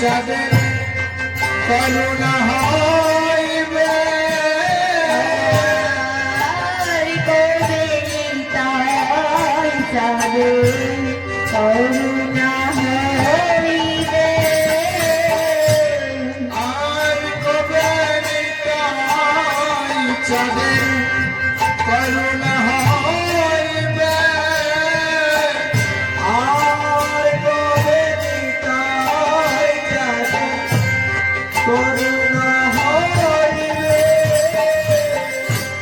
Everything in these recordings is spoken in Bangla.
চাঁদের করুণা হইবে করুণা হইবে আর কবে নিতাই চাঁদের করুণা হইবে আর কবে নিতাই চাঁদের করুণা হইবে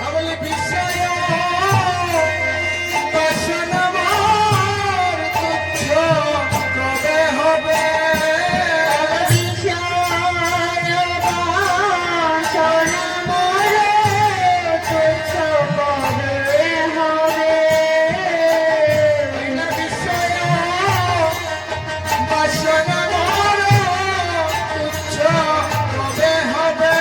আমলি বিষয় বাসনা মোর তুচ্ছ কবে হবে বাসনা মোর তুচ্ছ কবে হবে বিষয় বাসনা মোর তুচ্ছ কবে হবে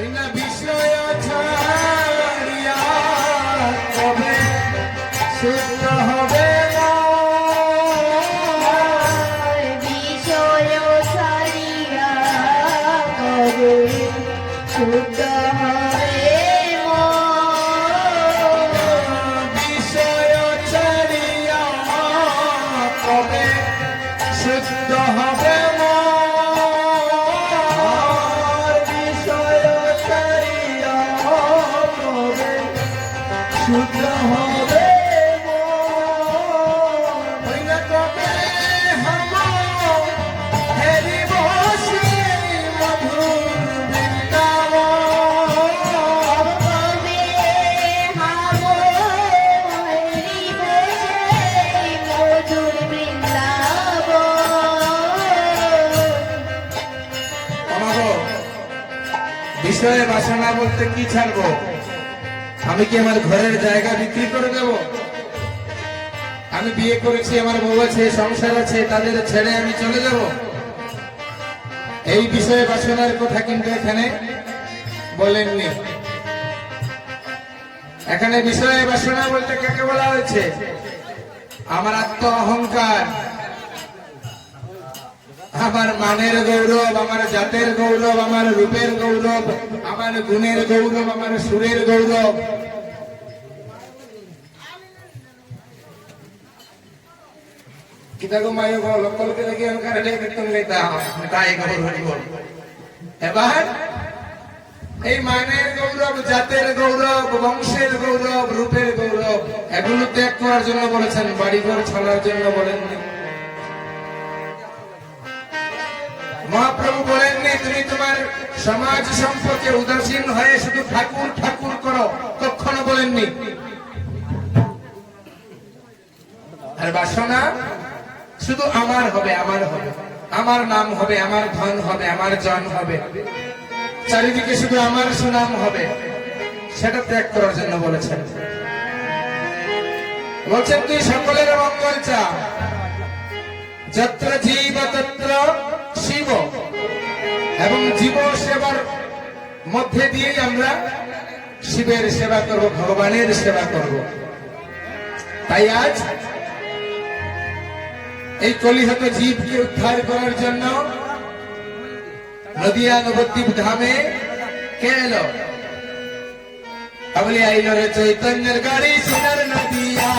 না বিষয় ছাড়িয়া কবে শুদ্ধ হবে না শুদ্ধ হবে বিষয় ছাড়িয়া কবে শুদ্ধ হবে বিষয় ছাড়িয়া কবে শুদ্ধ হবে কবে হব হেরিব সেই মধুর বৃন্দাবন কবে হাব হরিব সেই মধুর বৃন্দাবন বিষয়ে বাসনা বলতে কি ছাড়বো আমি কি আমার ঘরের জায়গা বিক্রি করে দেব আমি বিয়ে করেছি আমার বউ আছে সংসার আছে তাদের ছেড়ে আমি চলে যাব এই বিষয়ে বাসনার কথা কিন্তু এখানে বলেননি এখানে বিষয়ে বাসনা বলতে কাকে বলা হয়েছে আমার আত্ম অহংকার আমার মানের গৌরব আমার জাতের গৌরব আমার রূপের গৌরব আমার গুণের গৌরব আমার সুরের গৌরব কিতাগো মায়ো গো লোকলকে দেখি ওখানে রেডি করতে লেতা তাই গৌরব হরিব এবার এই মানের গৌরব জাতের গৌরব বংশের গৌরব রূপের গৌরব এগুলো ত্যাগ করার জন্য বলেছেন বাড়িঘর ছাড়ার জন্য বলেননি মহাপ্রভু বলেননি তুমি তোমার সমাজ সম্পর্কে উদাসীন হয়ে শুধু ঠাকুর ঠাকুর করো কখনো বলেননি আর বাসনা শুধু আমার হবে আমার হবে আমার নাম হবে আমার ধন হবে আমার জন হবে চারিদিকে শুধু আমার সুনাম হবে সেটা ত্যাগ করার জন্য বলেছেন বলছেন তুই সকলের মঙ্গল চা যত্র জীব তত্র শিব এবং জীব সেবার মধ্যে দিয়েই আমরা শিবের সেবা করব ভগবানের সেবা করব তাই আজ এই কলিহত জীবকে উদ্ধার করার জন্য নদিয়া নবদ্বীপ ধামে কে এলো বলি আইল রে চৈতন্যের গাড়ি সোনার নদিয়া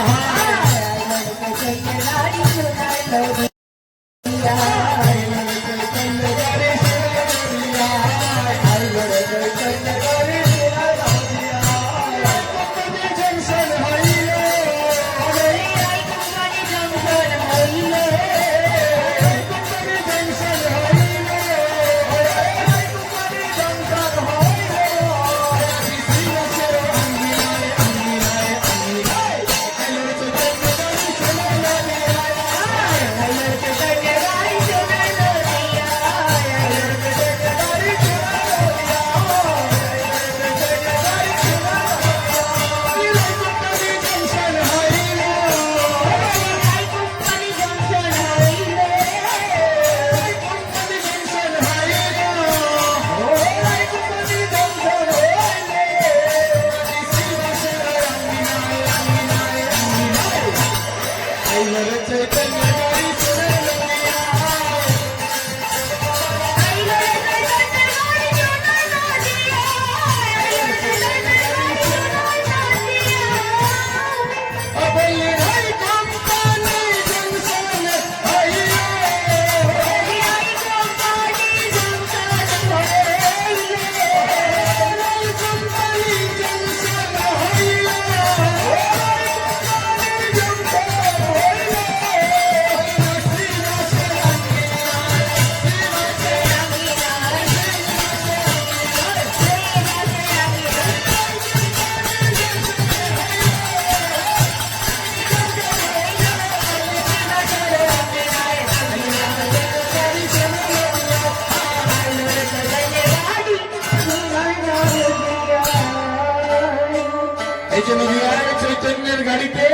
এই জন্য বিহার চৈতন্যের গাড়িতে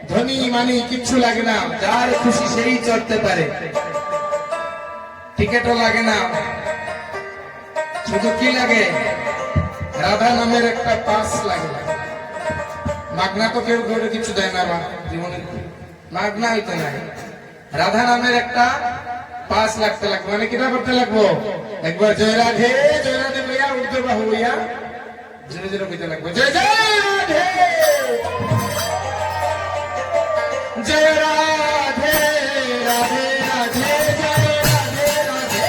ধনী মানি কিচ্ছু লাগে না, যার খুশি সেই চড়তে পারে, টিকিটও লাগে না। শুধু কি লাগে? রাধা নামের একটা পাস লাগে। মাগনা তো কেউ করে কিছু দেয় না, জীবনে মাগনা হইতে নাই। রাধা নামের একটা পাস লাগতে লাগবে, মানে কিনা করতে লাগবো? একবার জয় রাধে বইয়া উর্ধ বাহু বইয়া জোরে জোরে কইতে লাগবে, জয় জয় রাধে, জয় রাধে রাধে রাধে, জয় রাধে রাধে,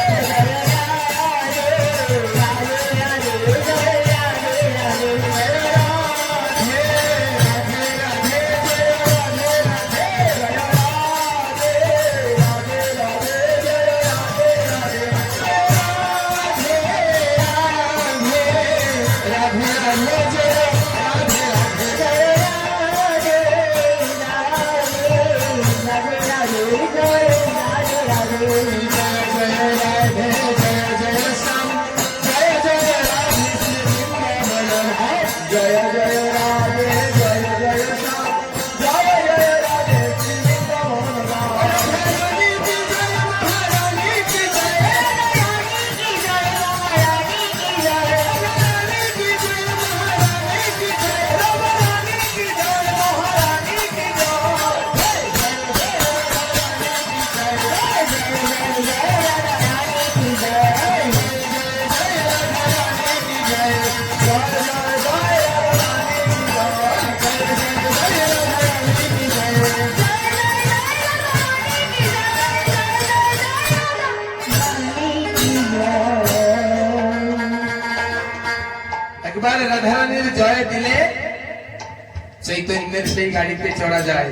একবার রাধারানীর জয় দিলে চৈতন্যের সেই গাড়িতে চড়া যায়।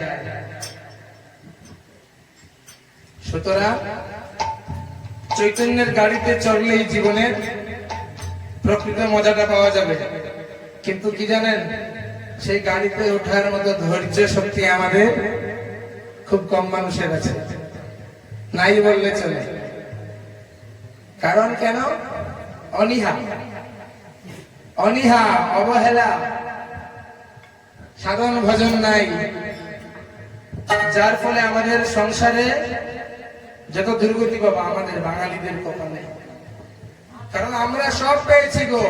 সুতরাং চৈতন্যের গাড়িতে চড়লেই জীবনের প্রকৃত মজাটা পাওয়া যাবে। কিন্তু কি জানেন, সেই গাড়িতে ওঠার মতো ধৈর্য শক্তি আমাদের খুব কম মানুষের আছে, নাই বললে চলে। কারণ কেন? অনীহা, অনীহা, অবহেলা, সাধন ভজন নাই, যার ফলে আমাদের সংসারে যত দুর্গতি পাবো আমাদের বাঙালিদের কপালে। কারণ আমরা সব পেয়েছি গো,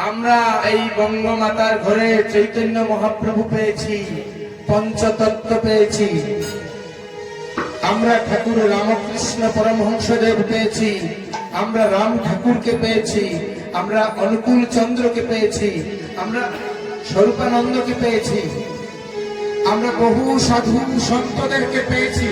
আমরা এই বঙ্গমাতার ঘরে চৈতন্য মহাপ্রভু পেয়েছি, পঞ্চতত্ত্ব পেয়েছি, আমরা ঠাকুর রামকৃষ্ণ পরমহংসদেব পেয়েছি, আমরা রাম ঠাকুরকে পেয়েছি, আমরা অনুকূল চন্দ্রকে পেয়েছি, আমরা স্বরূপানন্দকে পেয়েছি, আমরা বহু সাধু সন্তদেরকে পেয়েছি।